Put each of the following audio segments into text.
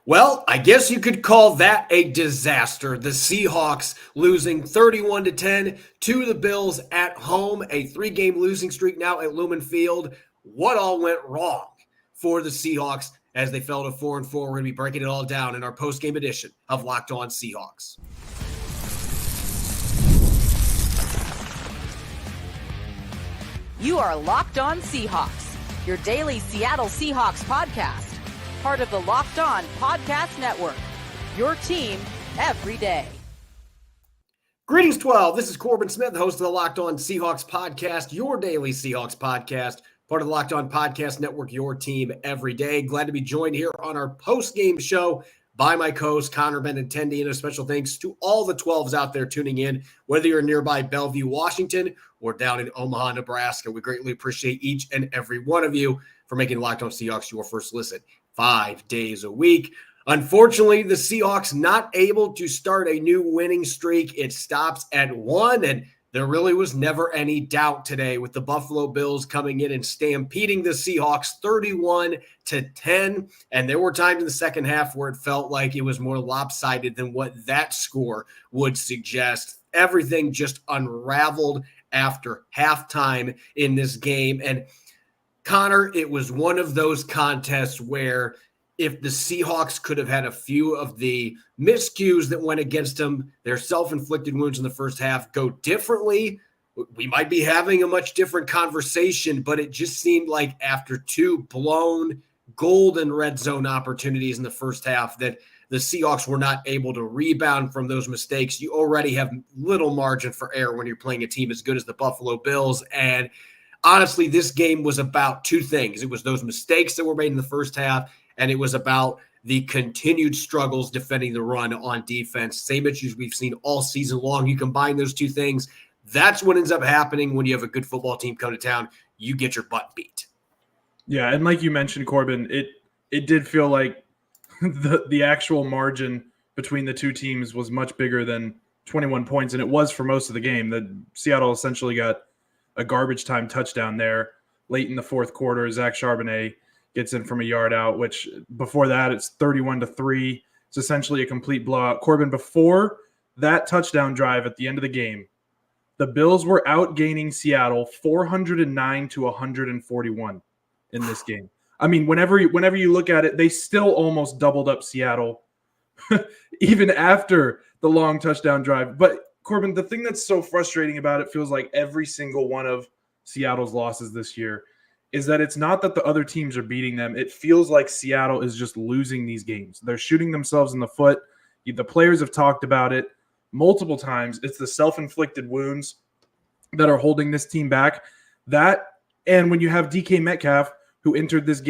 Well, I guess you could call that a disaster. The Seahawks losing 31-10 to the Bills at home, a 3-game losing streak now at Lumen Field. What all went wrong for the Seahawks as they fell to 4-4? We're going to be breaking it all down in our post-game edition of Locked On Seahawks. You are Locked On Seahawks, your daily Seattle Seahawks podcast. Part of the Locked On Podcast Network, your team every day. Greetings, 12. This is Corbin Smith, the host of the Locked On Seahawks podcast, your daily Seahawks podcast, part of the Locked On Podcast Network, your team every day. Glad to be joined here on our post-game show by my co-host, Connor Benintendi, and a special thanks to all the 12s out there tuning in, whether you're nearby Bellevue, Washington, or down in Omaha, Nebraska. We greatly appreciate each and every one of you for making Locked On Seahawks your first listen 5 days a week. Unfortunately, the Seahawks not able to start a new winning streak. It stops at 1, and there really was never any doubt today with the Buffalo Bills coming in and stampeding the Seahawks 31-10. And there were times in the second half where it felt like it was more lopsided than what that score would suggest. Everything just unraveled after halftime in this game. And Connor, it was one of those contests where if the Seahawks could have had a few of the miscues that went against them, their self-inflicted wounds in the first half go differently, we might be having a much different conversation, but it just seemed like after 2 blown golden red zone opportunities in the first half that the Seahawks were not able to rebound from those mistakes. You already have little margin for error when you're playing a team as good as the Buffalo Bills. And honestly, this game was about 2 things. It was those mistakes that were made in the first half, and it was about the continued struggles defending the run on defense. Same issues we've seen all season long. You combine those 2 things, that's what ends up happening when you have a good football team come to town. You get your butt beat. Yeah, and like you mentioned, Corbin, it did feel like the actual margin between the 2 teams was much bigger than 21 points, and it was for most of the game. The Seattle essentially got a garbage time touchdown there late in the fourth quarter. Zach Charbonnet gets in from a yard out, which before that it's 31-3. It's essentially a complete blowout. Corbin, before that touchdown drive at the end of the game, the Bills were outgaining Seattle 409-141 in this game. I mean, whenever you look at it, they still almost doubled up Seattle even after the long touchdown drive. But Corbin, the thing that's so frustrating about it feels like every single one of Seattle's losses this year is that it's not that the other teams are beating them. It feels like Seattle is just losing these games. They're shooting themselves in the foot. The players have talked about it multiple times. It's the self-inflicted wounds that are holding this team back. And when you have DK Metcalf, who entered this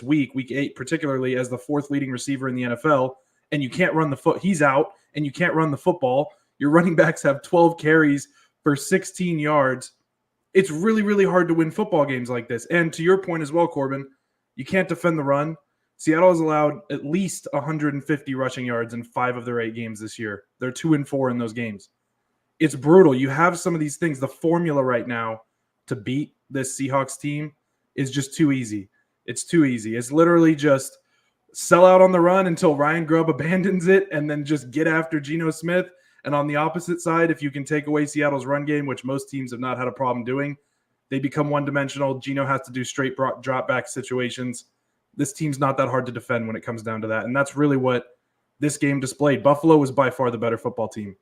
week 8 particularly, as the 4th leading receiver in the NFL, and you can't run he's out, and you can't run the football. Your running backs have 12 carries for 16 yards. It's really, really hard to win football games like this. And to your point as well, Corbin, you can't defend the run. Seattle has allowed at least 150 rushing yards in 5 of their 8 games this year. They're 2-4 in those games. It's brutal. You have some of these things. The formula right now to beat this Seahawks team is just too easy. It's too easy. It's literally just sell out on the run until Ryan Grubb abandons it and then just get after Geno Smith. And on the opposite side, if you can take away Seattle's run game, which most teams have not had a problem doing, they become one-dimensional. Geno has to do straight drop-back situations. This team's not that hard to defend when it comes down to that. And that's really what this game displayed. Buffalo was by far the better football team.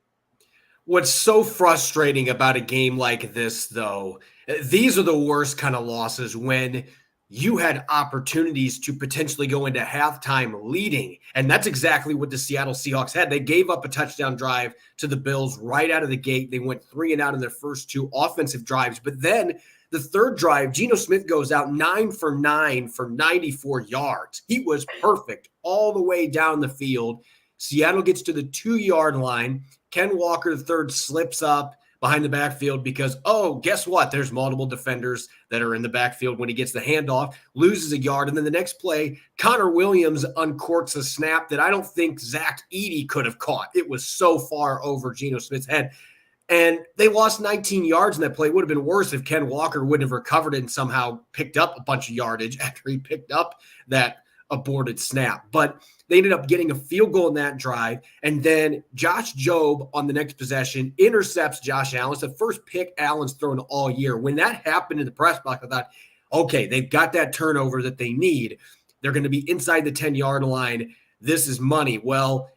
What's so frustrating about a game like this, though, these are the worst kind of losses when you had opportunities to potentially go into halftime leading. And that's exactly what the Seattle Seahawks had. They gave up a touchdown drive to the Bills right out of the gate. They went 3 and out in their first 2 offensive drives. But then the third drive, Geno Smith goes out 9 for 9 for 94 yards. He was perfect all the way down the field. Seattle gets to the 2-yard line. Ken Walker III slips up behind the backfield because, oh, guess what? There's multiple defenders that are in the backfield when he gets the handoff, loses a yard, and then the next play, Connor Williams uncorks a snap that I don't think Zach Edey could have caught. It was so far over Geno Smith's head. And they lost 19 yards in that play. It would have been worse if Ken Walker wouldn't have recovered it and somehow picked up a bunch of yardage after he picked up that aborted snap. But they ended up getting a field goal in that drive. And then Josh Jobe on the next possession intercepts Josh Allen. It's the first pick Allen's thrown all year. When that happened in the press box, I thought, okay, they've got that turnover that they need. They're going to be inside the 10-yard line. This is money. Well,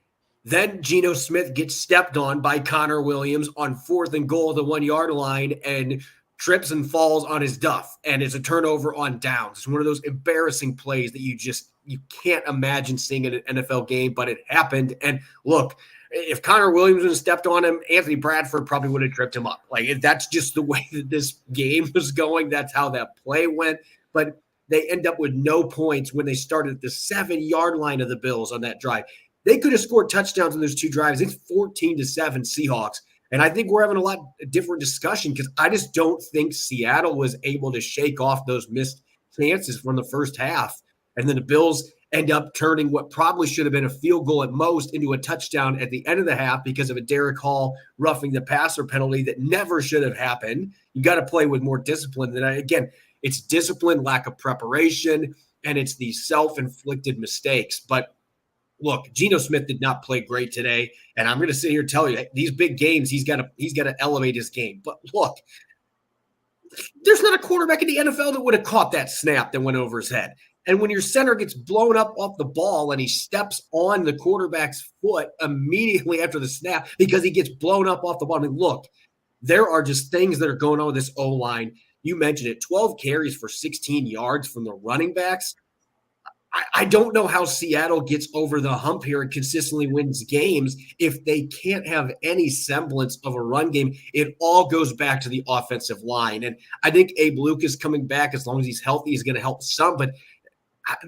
then Geno Smith gets stepped on by Connor Williams on 4th and goal at the 1-yard line and trips and falls on his duff. And it's a turnover on downs. It's one of those embarrassing plays that you can't imagine seeing in an NFL game, but it happened. And look, if Connor Williams would have stepped on him, Anthony Bradford probably would have tripped him up. Like, that's just the way that this game was going. That's how that play went. But they end up with no points when they started at the 7-yard line of the Bills on that drive. They could have scored touchdowns in those 2 drives. It's 14-7 Seahawks. And I think we're having a lot different discussion because I just don't think Seattle was able to shake off those missed chances from the first half. And then the Bills end up turning what probably should have been a field goal at most into a touchdown at the end of the half because of a Derek Hall roughing the passer penalty that never should have happened. You got to play with more discipline than that. Again, it's discipline, lack of preparation, and it's these self-inflicted mistakes. But look, Geno Smith did not play great today, and I'm going to sit here and tell you these big games he's got to elevate his game. But look, there's not a quarterback in the NFL that would have caught that snap that went over his head. And when your center gets blown up off the ball and he steps on the quarterback's foot immediately after the snap because he gets blown up off the ball. I mean, look, there are just things that are going on with this O-line. You mentioned it, 12 carries for 16 yards from the running backs. I don't know how Seattle gets over the hump here and consistently wins games if they can't have any semblance of a run game. It all goes back to the offensive line. And I think Abe Lucas coming back, as long as he's healthy, is going to help some. But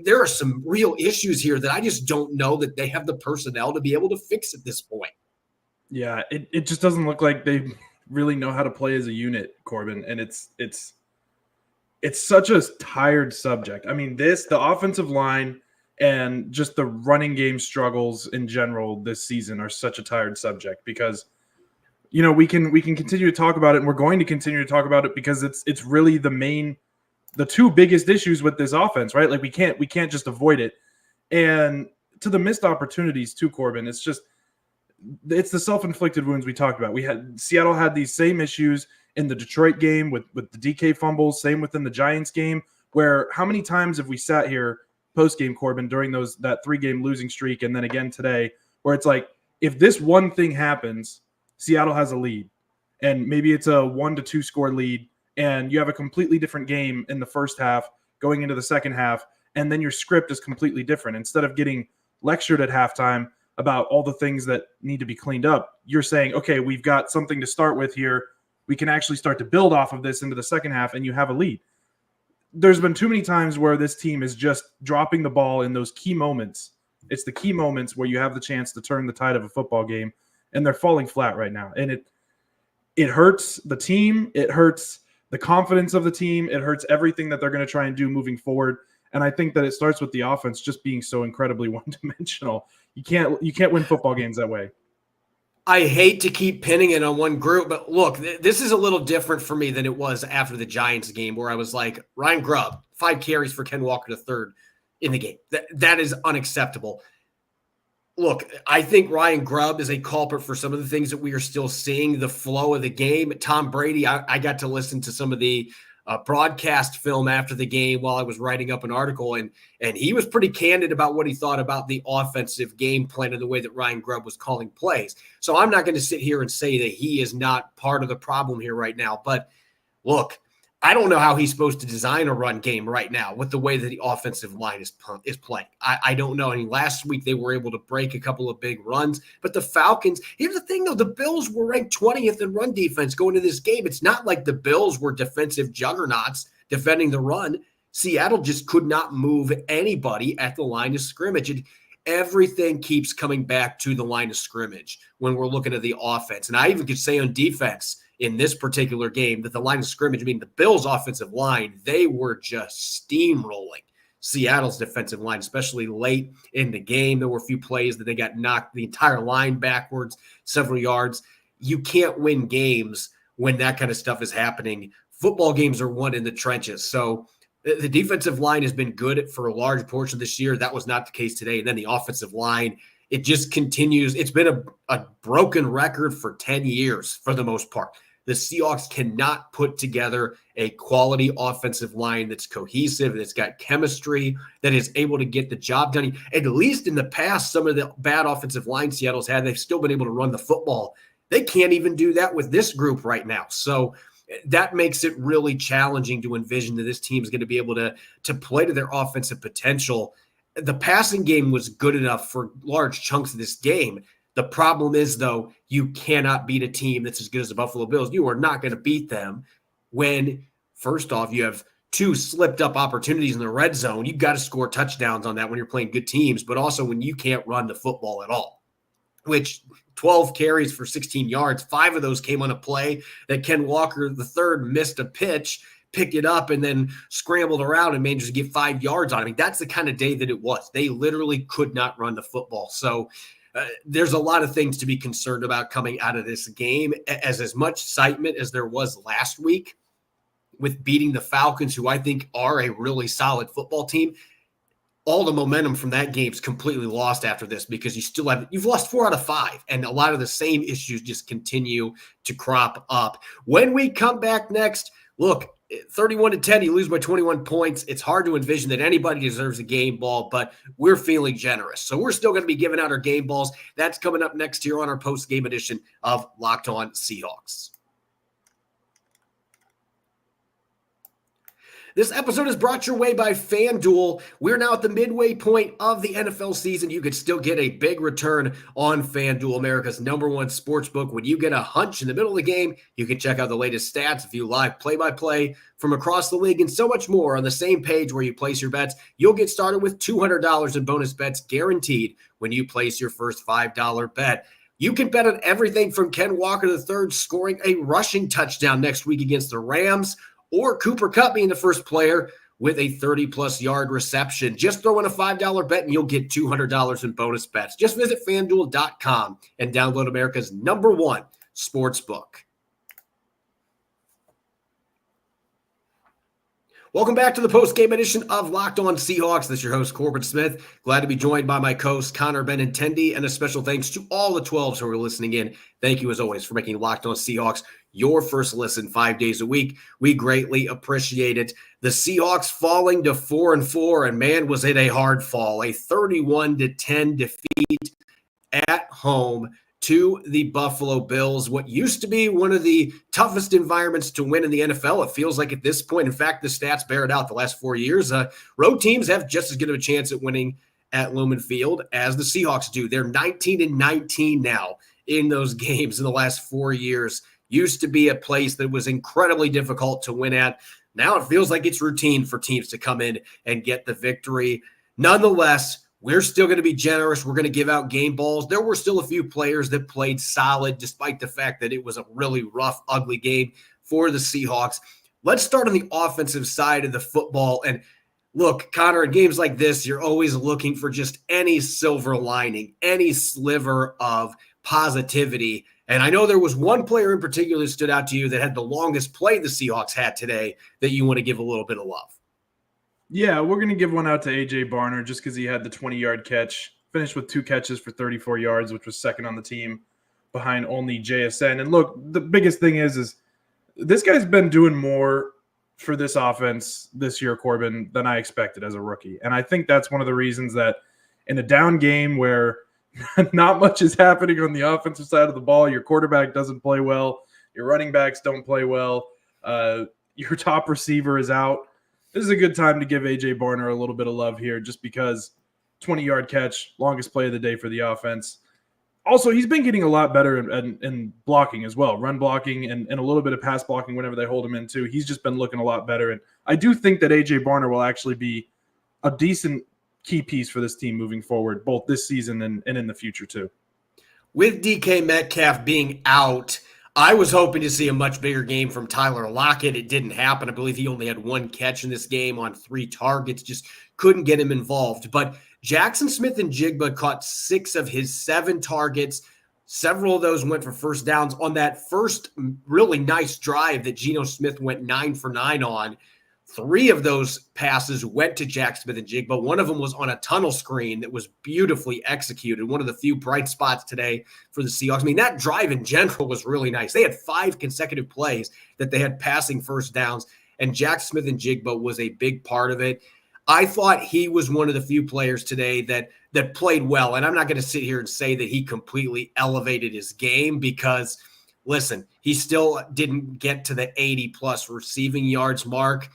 there are some real issues here that I just don't know that they have the personnel to be able to fix at this point. Yeah, it just doesn't look like they really know how to play as a unit, Corbin. And it's such a tired subject. I mean, the offensive line and just the running game struggles in general this season are such a tired subject because, you know, we can continue to talk about it, and we're going to continue to talk about it because it's really the 2 biggest issues with this offense, right? Like we can't just avoid it. And to the missed opportunities too, Corbin, it's the self-inflicted wounds we talked about. Seattle had these same issues in the Detroit game with the DK fumbles, same within the Giants game, where how many times have we sat here post-game, Corbin, during that 3-game losing streak and then again today, where it's like, if this one thing happens, Seattle has a lead, and maybe it's a 1-2 score lead, and you have a completely different game in the first half going into the second half, and then your script is completely different. Instead of getting lectured at halftime about all the things that need to be cleaned up, you're saying, okay, we've got something to start with here. We can actually start to build off of this into the second half, and you have a lead. There's been too many times where this team is just dropping the ball in those key moments. It's the key moments where you have the chance to turn the tide of a football game, and they're falling flat right now. And it hurts the team. It hurts the confidence of the team. It hurts everything that they're going to try and do moving forward. And I think that it starts with the offense just being so incredibly one-dimensional. You can't win football games that way. I hate to keep pinning it on one group, but look, this is a little different for me than it was after the Giants game where I was like, Ryan Grubb, 5 carries for Ken Walker III in the game. That is unacceptable. Look, I think Ryan Grubb is a culprit for some of the things that we are still seeing, the flow of the game. Tom Brady, I got to listen to some of the broadcast film after the game while I was writing up an article, and he was pretty candid about what he thought about the offensive game plan and the way that Ryan Grubb was calling plays. So I'm not going to sit here and say that he is not part of the problem here right now. But look, I don't know how he's supposed to design a run game right now with the way that the offensive line is playing. I don't know. I mean, last week they were able to break a couple of big runs, but the Falcons, here's the thing though, the Bills were ranked 20th in run defense going into this game. It's not like the Bills were defensive juggernauts defending the run. Seattle just could not move anybody at the line of scrimmage. And everything keeps coming back to the line of scrimmage when we're looking at the offense. And I even could say on defense, in this particular game, that the line of scrimmage, I mean, the Bills' offensive line, they were just steamrolling Seattle's defensive line, especially late in the game. There were a few plays that they got knocked the entire line backwards several yards. You can't win games when that kind of stuff is happening. Football games are won in the trenches. So The defensive line has been good for a large portion of this year. That was not the case today. And then the offensive line, it just continues. It's been a broken record for 10 years for the most part. The Seahawks cannot put together a quality offensive line that's cohesive, that's got chemistry, that is able to get the job done. At least in the past, some of the bad offensive line Seattle's had, they've still been able to run the football. They can't even do that with this group right now. So that makes it really challenging to envision that this team is going to be able to play to their offensive potential. The passing game was good enough for large chunks of this game. The problem is, though, you cannot beat a team that's as good as the Buffalo Bills. You are not going to beat them when, first off, you have two slipped up opportunities in the red zone. You've got to score touchdowns on that when you're playing good teams, but also when you can't run the football at all, which 12 carries for 16 yards, 5 of those came on a play that Ken Walker III missed a pitch, picked it up, and then scrambled around and managed to get 5 yards on it. I mean, that's the kind of day that it was. They literally could not run the football. So there's a lot of things to be concerned about coming out of this game. As much excitement as there was last week with beating the Falcons, who I think are a really solid football team, all the momentum from that game is completely lost after this because you've lost 4 out of 5, and a lot of the same issues just continue to crop up. When we come back next, look, 31-10, you lose by 21 points. It's hard to envision that anybody deserves a game ball, but we're feeling generous. So we're still going to be giving out our game balls. That's coming up next here on our post-game edition of Locked On Seahawks. This episode is brought your way by FanDuel. We're now at the midway point of the NFL season. You could still get a big return on FanDuel, America's #1 sportsbook. When you get a hunch in the middle of the game, you can check out the latest stats, view live play-by-play from across the league, and so much more on the same page where you place your bets. You'll get started with $200 in bonus bets guaranteed when you place your first $5 bet. You can bet on everything from Ken Walker III scoring a rushing touchdown next week against the Rams, or Cooper Kupp being the first player with a 30-plus yard reception. Just throw in a $5 bet and you'll get $200 in bonus bets. Just visit FanDuel.com and download America's #1 sportsbook. Welcome back to the post-game edition of Locked On Seahawks. This is your host, Corbin Smith. Glad to be joined by my co-host, Connor Benintendi, and a special thanks to all the 12s who are listening in. Thank you, as always, for making Locked On Seahawks your first listen 5 days a week. We greatly appreciate it. The Seahawks falling to 4-4, and man, was it a hard fall. A 31-10 defeat at home to the Buffalo Bills, what used to be one of the toughest environments to win in the NFL. It feels like at this point, in fact, the stats bear it out the last 4 years. Road teams have just as good of a chance at winning at Lumen Field as the Seahawks do. They're 19-19 now in those games in the last 4 years. Used to be a place that was incredibly difficult to win at. Now it feels like it's routine for teams to come in and get the victory. Nonetheless, we're still going to be generous. We're going to give out game balls. There were still a few players that played solid, despite the fact that it was a really rough, ugly game for the Seahawks. Let's start on the offensive side of the football. And look, Connor, in games like this, you're always looking for just any silver lining, any sliver of positivity. And I know there was one player in particular that stood out to you that had the longest play the Seahawks had today that you want to give a little bit of love. Yeah, we're going to give one out to A.J. Barner just because he had the 20-yard catch, finished with 2 catches for 34 yards, which was second on the team behind only JSN. And look, the biggest thing is this guy's been doing more for this offense this year, Corbin, than I expected as a rookie. And I think that's one of the reasons that in a down game where not much is happening on the offensive side of the ball, your quarterback doesn't play well, your running backs don't play well, your top receiver is out. This is a good time to give A.J. Barner a little bit of love here just because 20-yard catch, longest play of the day for the offense. Also, he's been getting a lot better in blocking as well, run blocking and a little bit of pass blocking whenever they hold him in too. He's just been looking a lot better. And I do think that A.J. Barner will actually be a decent key piece for this team moving forward, both this season and in the future too. With DK Metcalf being out, I was hoping to see a much bigger game from Tyler Lockett. It didn't happen. I believe he only had 1 catch in this game on 3 targets, just couldn't get him involved. But Jackson Smith-Njigba caught 6 of his 7 targets. Several of those went for first downs on that first really nice drive that Geno Smith went 9 for 9 on. 3 of those passes went to Jack Smith-Njigba. One of them was on a tunnel screen that was beautifully executed. One of the few bright spots today for the Seahawks. I mean, that drive in general was really nice. They had 5 consecutive plays that they had passing first downs, and Jack Smith-Njigba was a big part of it. I thought he was one of the few players today that played well. And I'm not going to sit here and say that he completely elevated his game because, listen, he still didn't get to the 80-plus receiving yards mark.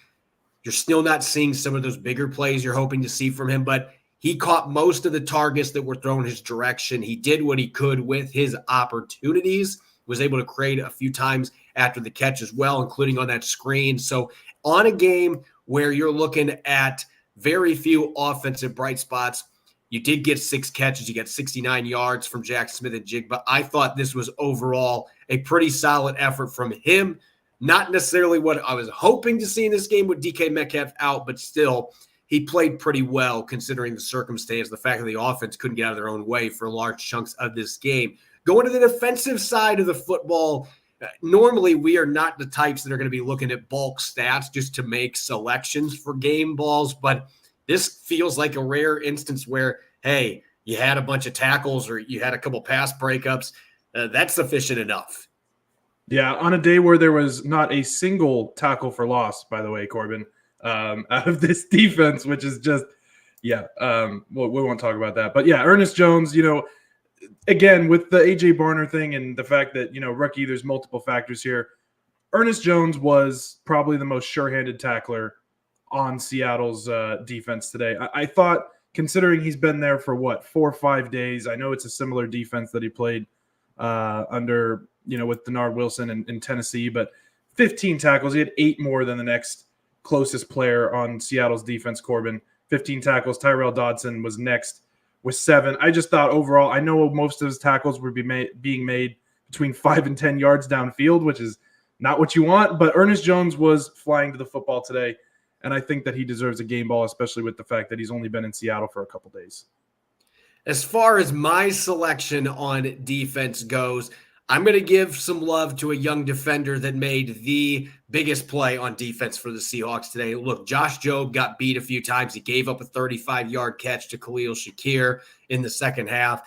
You're still not seeing some of those bigger plays you're hoping to see from him, but he caught most of the targets that were thrown his direction. He did what he could with his opportunities, was able to create a few times after the catch as well, including on that screen. So on a game where you're looking at very few offensive bright spots, you did get 6 catches. You got 69 yards from Jack Smith-Njigba. I thought this was overall a pretty solid effort from him. Not necessarily what I was hoping to see in this game with DK Metcalf out, but still, he played pretty well considering the circumstance, the fact that the offense couldn't get out of their own way for large chunks of this game. Going to the defensive side of the football, normally we are not the types that are going to be looking at bulk stats just to make selections for game balls, but this feels like a rare instance where, hey, you had a bunch of tackles or you had a couple pass breakups. That's sufficient enough. Yeah, on a day where there was not a single tackle for loss, by the way, Corbin, out of this defense, which is just, we won't talk about that. But yeah, Ernest Jones, again, with the A.J. Barner thing and the fact that, rookie, there's multiple factors here. Ernest Jones was probably the most sure-handed tackler on Seattle's defense today. I thought, considering he's been there for 4 or 5 days, I know it's a similar defense that he played under – with Denard Wilson in Tennessee, but 15 tackles. He had 8 more than the next closest player on Seattle's defense, Corbin. 15 tackles. Tyrell Dodson was next with 7. I just thought overall, I know most of his tackles were being made between 5 and 10 yards downfield, which is not what you want, but Ernest Jones was flying to the football today, and I think that he deserves a game ball, especially with the fact that he's only been in Seattle for a couple days. As far as my selection on defense goes, I'm going to give some love to a young defender that made the biggest play on defense for the Seahawks today. Look, Josh Jobe got beat a few times. He gave up a 35-yard catch to Khalil Shakir in the second half.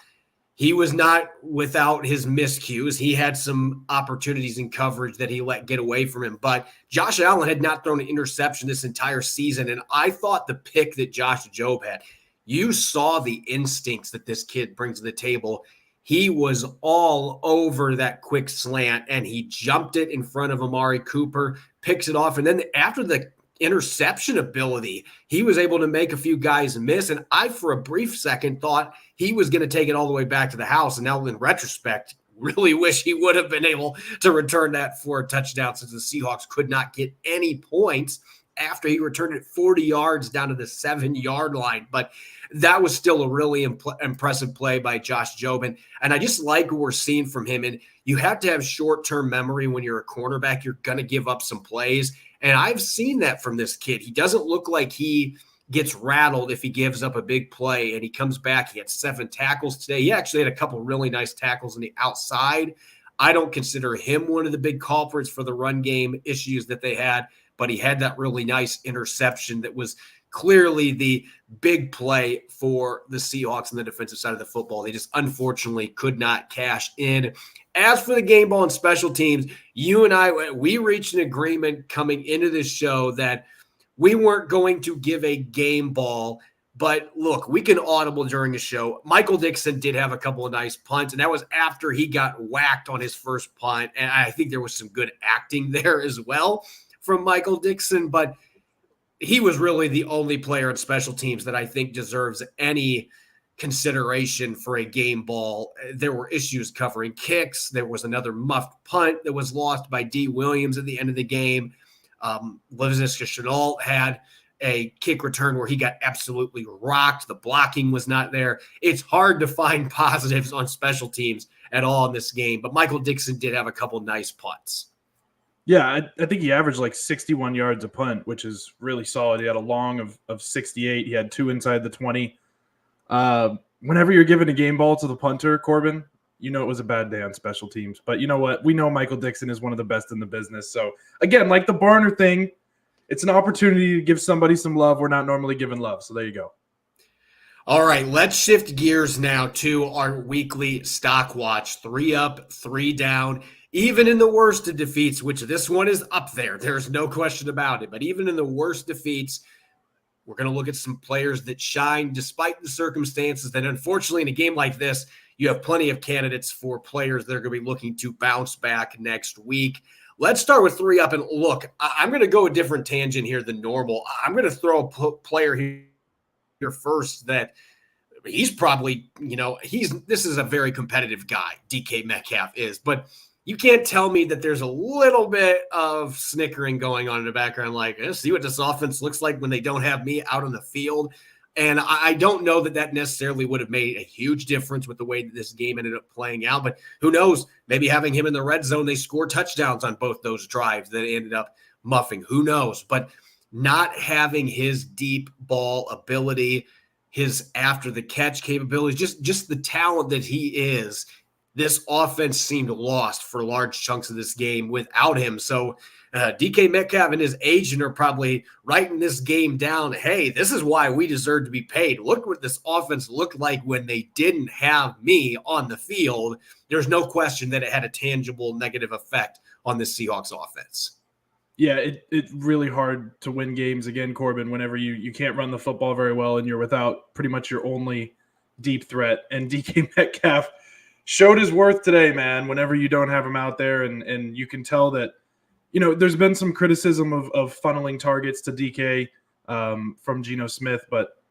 He was not without his miscues. He had some opportunities in coverage that he let get away from him. But Josh Allen had not thrown an interception this entire season, and I thought the pick that Josh Jobe had, you saw the instincts that this kid brings to the table. He was all over that quick slant, and he jumped it in front of Amari Cooper, picks it off, and then after the interception ability, he was able to make a few guys miss, and I, for a brief second, thought he was going to take it all the way back to the house, and now in retrospect, really wish he would have been able to return that for a touchdown since the Seahawks could not get any points after he returned it 40 yards down to the 7-yard line. But that was still a really impressive play by Josh Jobe. And I just like what we're seeing from him. And you have to have short-term memory when you're a cornerback. You're going to give up some plays. And I've seen that from this kid. He doesn't look like he gets rattled if he gives up a big play, and he comes back. He had 7 tackles today. He actually had a couple really nice tackles on the outside. I don't consider him one of the big culprits for the run game issues that they had, but he had that really nice interception that was clearly the big play for the Seahawks on the defensive side of the football. They just unfortunately could not cash in. As for the game ball and special teams, you and I, we reached an agreement coming into this show that we weren't going to give a game ball. But look, we can audible during the show. Michael Dixon did have a couple of nice punts, and that was after he got whacked on his first punt. And I think there was some good acting there as well from Michael Dixon. But he was really the only player in special teams that I think deserves any consideration for a game ball. There were issues covering kicks. There was another muffed punt that was lost by D. Williams at the end of the game. Laviska Shenault had a kick return where he got absolutely rocked. The blocking was not there. It's hard to find positives on special teams at all in this game, but Michael Dixon did have a couple nice punts. Yeah, I think he averaged like 61 yards a punt, which is really solid. He had a long of 68. He had 2 inside the 20. Whenever you're giving a game ball to the punter, Corbin, you know it was a bad day on special teams. But you know what? We know Michael Dixon is one of the best in the business. So, again, like the Barner thing, it's an opportunity to give somebody some love. We're not normally given love. So there you go. All right, let's shift gears now to our weekly stock watch. 3 up, 3 down. Even in the worst of defeats, which this one is up there, there's no question about it. But even in the worst defeats, we're going to look at some players that shine despite the circumstances. That unfortunately, in a game like this, you have plenty of candidates for players that are going to be looking to bounce back next week. Let's start with 3 up. And look, I'm going to go a different tangent here than normal. I'm going to throw a player here first that he's probably, this is a very competitive guy, DK Metcalf is, but you can't tell me that there's a little bit of snickering going on in the background, like, see what this offense looks like when they don't have me out on the field. And I don't know that necessarily would have made a huge difference with the way that this game ended up playing out, but who knows, maybe having him in the red zone, they score touchdowns on both those drives that ended up muffing, who knows, but not having his deep ball ability, his after the catch capabilities, just the talent that he is, this offense seemed lost for large chunks of this game without him. So DK Metcalf and his agent are probably writing this game down. Hey, this is why we deserve to be paid. Look what this offense looked like when they didn't have me on the field. There's no question that it had a tangible negative effect on the Seahawks offense. Yeah, it's really hard to win games again, Corbin, whenever you can't run the football very well and you're without pretty much your only deep threat. And DK Metcalf showed his worth today, man, whenever you don't have him out there. And you can tell that, there's been some criticism of funneling targets to DK from Geno Smith. But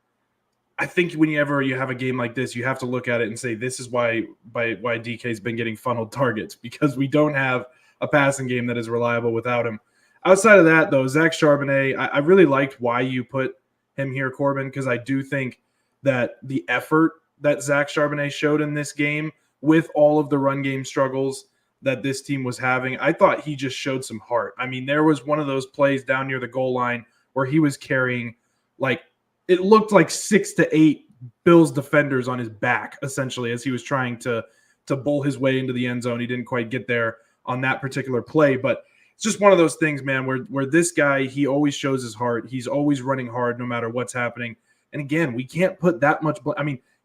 I think whenever you have a game like this, you have to look at it and say, this is why DK's been getting funneled targets, because we don't have a passing game that is reliable without him. Outside of that, though, Zach Charbonnet, I really liked why you put him here, Corbin, because I do think that the effort that Zach Charbonnet showed in this game with all of the run game struggles that this team was having, I thought he just showed some heart. I mean, there was one of those plays down near the goal line where he was carrying, it looked like 6 to 8 Bills defenders on his back, essentially, as he was trying to bull his way into the end zone. He didn't quite get there on that particular play, but it's just one of those things, man, where this guy, he always shows his heart. He's always running hard no matter what's happening. And again, we can't put that much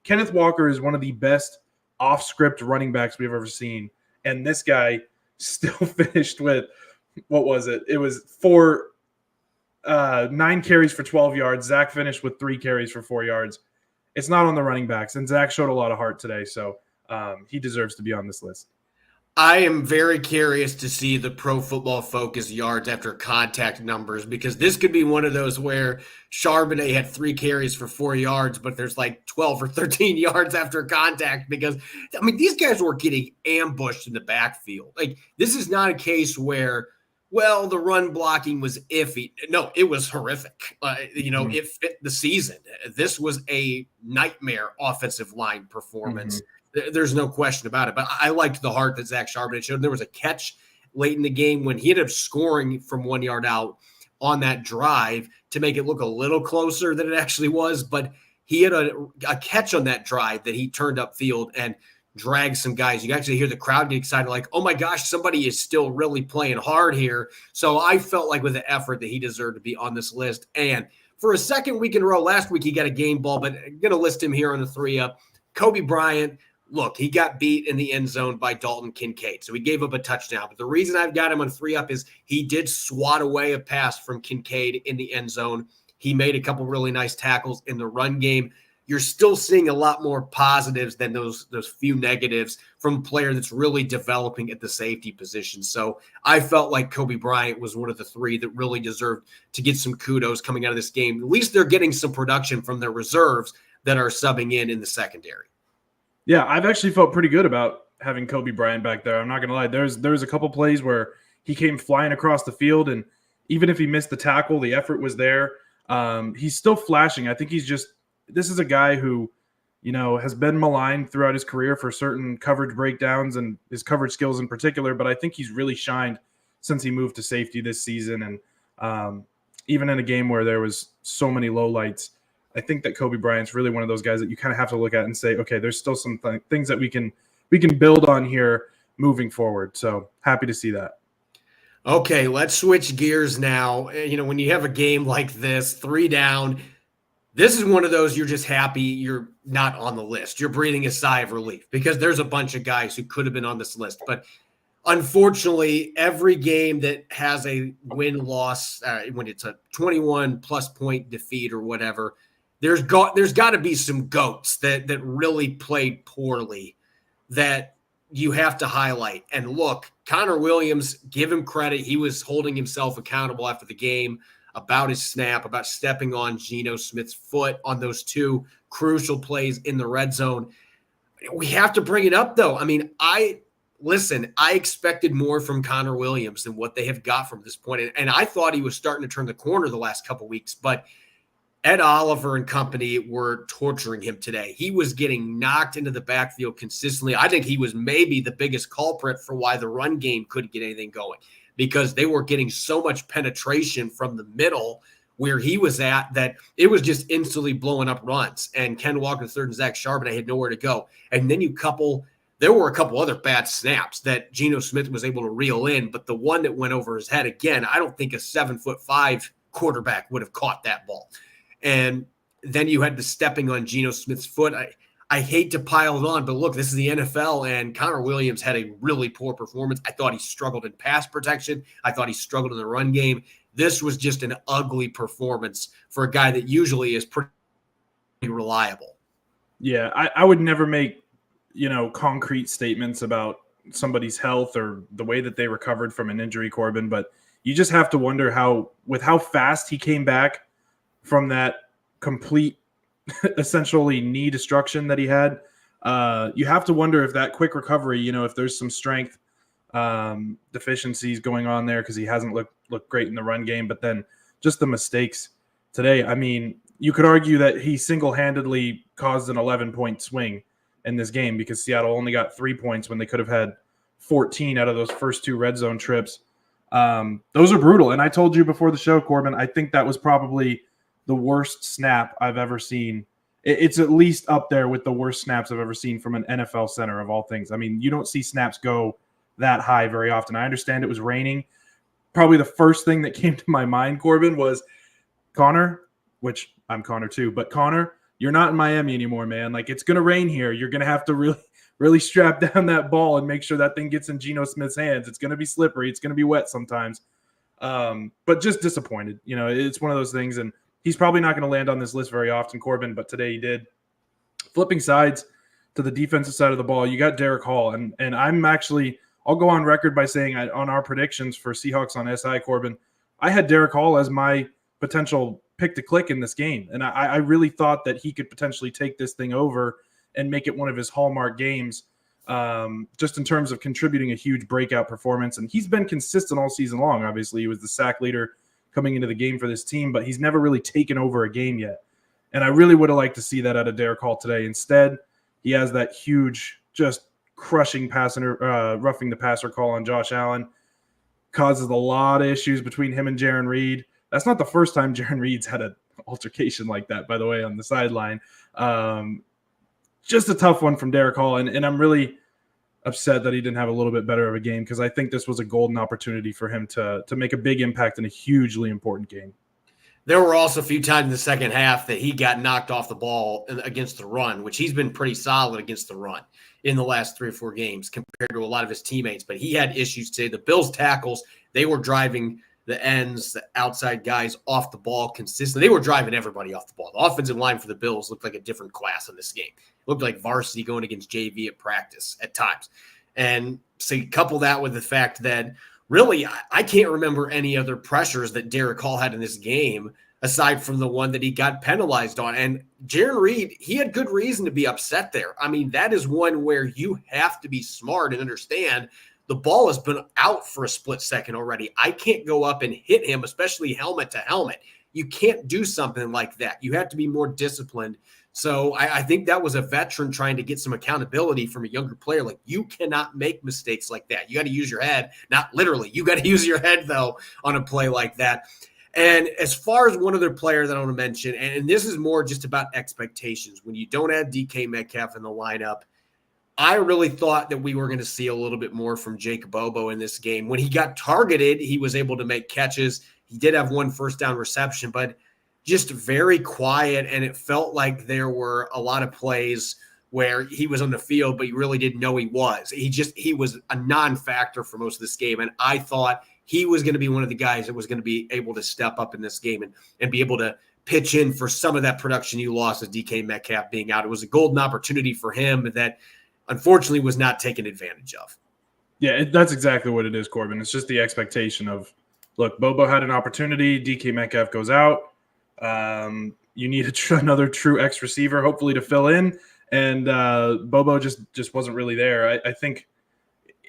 Kenneth Walker is one of the best off-script running backs we've ever seen. And this guy still finished with, what was it? It was 9 carries for 12 yards. Zach finished with 3 carries for 4 yards. It's not on the running backs. And Zach showed a lot of heart today. So he deserves to be on this list. I am very curious to see the Pro Football Focus yards after contact numbers, because this could be one of those where Charbonnet had 3 carries for 4 yards, but there's 12 or 13 yards after contact, because, these guys were getting ambushed in the backfield. This is not a case where, the run blocking was iffy. No, it was horrific. It fit the season. This was a nightmare offensive line performance. There's no question about it. But I liked the heart that Zach Charbonnet showed. There was a catch late in the game when he ended up scoring from 1 yard out on that drive to make it look a little closer than it actually was. But he had a catch on that drive that he turned upfield and dragged some guys. You actually hear the crowd get excited, like, oh my gosh, somebody is still really playing hard here. So I felt like with the effort that he deserved to be on this list. And for a second week in a row, last week he got a game ball, but I'm going to list him here on the 3 up. Kobe Bryant. Look, he got beat in the end zone by Dalton Kincaid, so he gave up a touchdown. But the reason I've got him on 3 up is he did swat away a pass from Kincaid in the end zone. He made a couple really nice tackles in the run game. You're still seeing a lot more positives than those few negatives from a player that's really developing at the safety position. So I felt like Kobe Bryant was one of the 3 that really deserved to get some kudos coming out of this game. At least they're getting some production from their reserves that are subbing in the secondary. Yeah, I've actually felt pretty good about having Kobe Bryant back there. I'm not going to lie. There's a couple plays where he came flying across the field, and even if he missed the tackle, the effort was there. He's still flashing. I think this is a guy who, has been maligned throughout his career for certain coverage breakdowns and his coverage skills in particular, but I think he's really shined since he moved to safety this season. And even in a game where there was so many lowlights, I think that Kobe Bryant's really one of those guys that you kind of have to look at and say, okay, there's still some things that we can build on here moving forward. So happy to see that. Okay, let's switch gears now. When you have a game like this, 3 down, this is one of those you're just happy you're not on the list. You're breathing a sigh of relief because there's a bunch of guys who could have been on this list. But unfortunately, every game that has a win-loss, when it's a 21-plus point defeat or whatever, there's got to be some goats that really played poorly that you have to highlight. And look, Connor Williams, give him credit. He was holding himself accountable after the game about his snap, about stepping on Geno Smith's foot on those 2 crucial plays in the red zone. We have to bring it up, though. I mean, I expected more from Connor Williams than what they have got from this point. And I thought he was starting to turn the corner the last couple of weeks, but Ed Oliver and company were torturing him today. He was getting knocked into the backfield consistently. I think he was maybe the biggest culprit for why the run game couldn't get anything going, because they were getting so much penetration from the middle where he was at that it was just instantly blowing up runs. And Ken Walker III and Zach Charbonnet had nowhere to go. And then there were a couple other bad snaps that Geno Smith was able to reel in, but the one that went over his head, again, I don't think a 7'5" quarterback would have caught that ball. And then you had the stepping on Geno Smith's foot. I hate to pile it on, but look, this is the NFL, and Connor Williams had a really poor performance. I thought he struggled in pass protection. I thought he struggled in the run game. This was just an ugly performance for a guy that usually is pretty reliable. Yeah, I would never make, concrete statements about somebody's health or the way that they recovered from an injury, Corbin, but you just have to wonder how fast he came back from that complete, essentially knee destruction that he had. You have to wonder if that quick recovery, if there's some strength deficiencies going on there because he hasn't looked great in the run game, but then just the mistakes today. I mean, you could argue that he single-handedly caused an 11-point swing in this game because Seattle only got 3 points when they could have had 14 out of those first 2 red zone trips. Those are brutal. And I told you before the show, Corbin, I think that was probably the worst snap I've ever seen. It's at least up there with the worst snaps I've ever seen from an NFL center of all things. I mean, you don't see snaps go that high very often. I understand it was raining. Probably the first thing that came to my mind, Corbin, was Connor, which I'm Connor too, but Connor, you're not in Miami anymore, man. Like, it's going to rain here. You're going to have to really, really strap down that ball and make sure that thing gets in Geno Smith's hands. It's going to be slippery. It's going to be wet sometimes. But just disappointed. It's one of those things, and he's probably not going to land on this list very often, Corbin, but today he did. Flipping sides to the defensive side of the ball, you got Derek Hall, and I'll go on record by saying on our predictions for Seahawks on SI, Corbin, I had Derek Hall as my potential pick to click in this game, and I really thought that he could potentially take this thing over and make it one of his hallmark games, just in terms of contributing a huge breakout performance. And he's been consistent all season long. Obviously, he was the sack leader coming into the game for this team, but he's never really taken over a game yet. And I really would have liked to see that out of Derek Hall today. Instead, he has that huge, just crushing roughing the passer call on Josh Allen. Causes a lot of issues between him and Jarran Reed. That's not the first time Jarran Reed's had an altercation like that, by the way, on the sideline. Just a tough one from Derek Hall, and I'm really upset that he didn't have a little bit better of a game because I think this was a golden opportunity for him to make a big impact in a hugely important game. There were also a few times in the second half that he got knocked off the ball against the run, which he's been pretty solid against the run in the last 3 or 4 games compared to a lot of his teammates. But he had issues today. The Bills tackles, they were driving the ends, the outside guys off the ball consistently. They were driving everybody off the ball. The offensive line for the Bills looked like a different class in this game. It looked like varsity going against JV at practice at times. And so you couple that with the fact that really I can't remember any other pressures that Derek Hall had in this game aside from the one that he got penalized on. And Jarran Reed, he had good reason to be upset there. I mean, that is one where you have to be smart and understand the ball has been out for a split second already. I can't go up and hit him, especially helmet to helmet. You can't do something like that. You have to be more disciplined. So I think that was a veteran trying to get some accountability from a younger player. Like, you cannot make mistakes like that. You got to use your head. Not literally. You got to use your head, though, on a play like that. And as far as one other player that I want to mention, and this is more just about expectations. When you don't have DK Metcalf in the lineup, I really thought that we were going to see a little bit more from Jake Bobo in this game. When he got targeted, he was able to make catches. He did have one first down reception, but just very quiet. And it felt like there were a lot of plays where he was on the field, but you really didn't know he was. He was a non-factor for most of this game. And I thought he was going to be one of the guys that was going to be able to step up in this game and be able to pitch in for some of that production you lost as DK Metcalf being out. It was a golden opportunity for him that unfortunately was not taken advantage of. Yeah, that's exactly what it is, Corbin. It's just the expectation of, look, Bobo had an opportunity. DK Metcalf goes out. You need another true X receiver, hopefully, to fill in. And Bobo just wasn't really there. I think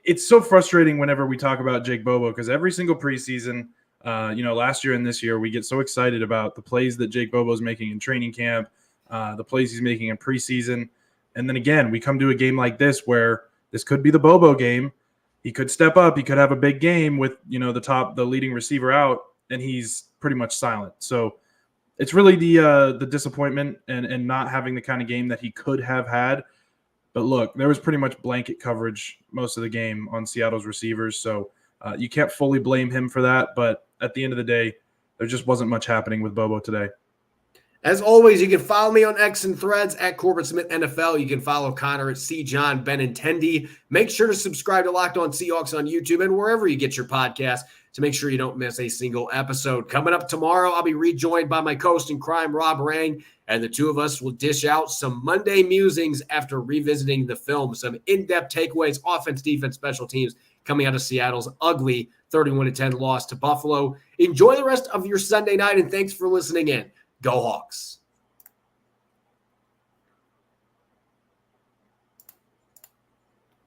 it's so frustrating whenever we talk about Jake Bobo because every single preseason, last year and this year, we get so excited about the plays that Jake Bobo's making in training camp, the plays he's making in preseason. And then again, we come to a game like this where this could be the Bobo game. He could step up. He could have a big game with, the leading receiver out, and he's pretty much silent. So it's really the disappointment and not having the kind of game that he could have had. But look, there was pretty much blanket coverage most of the game on Seattle's receivers. So you can't fully blame him for that. But at the end of the day, there just wasn't much happening with Bobo today. As always, you can follow me on X and Threads at Corbin Smith NFL. You can follow Connor at CJohn Benintendi. Make sure to subscribe to Locked On Seahawks on YouTube and wherever you get your podcast to make sure you don't miss a single episode. Coming up tomorrow, I'll be rejoined by my co-host in crime, Rob Rang, and the two of us will dish out some Monday musings after revisiting the film, some in-depth takeaways, offense, defense, special teams coming out of Seattle's ugly 31-10 loss to Buffalo. Enjoy the rest of your Sunday night, and thanks for listening in. Go Hawks.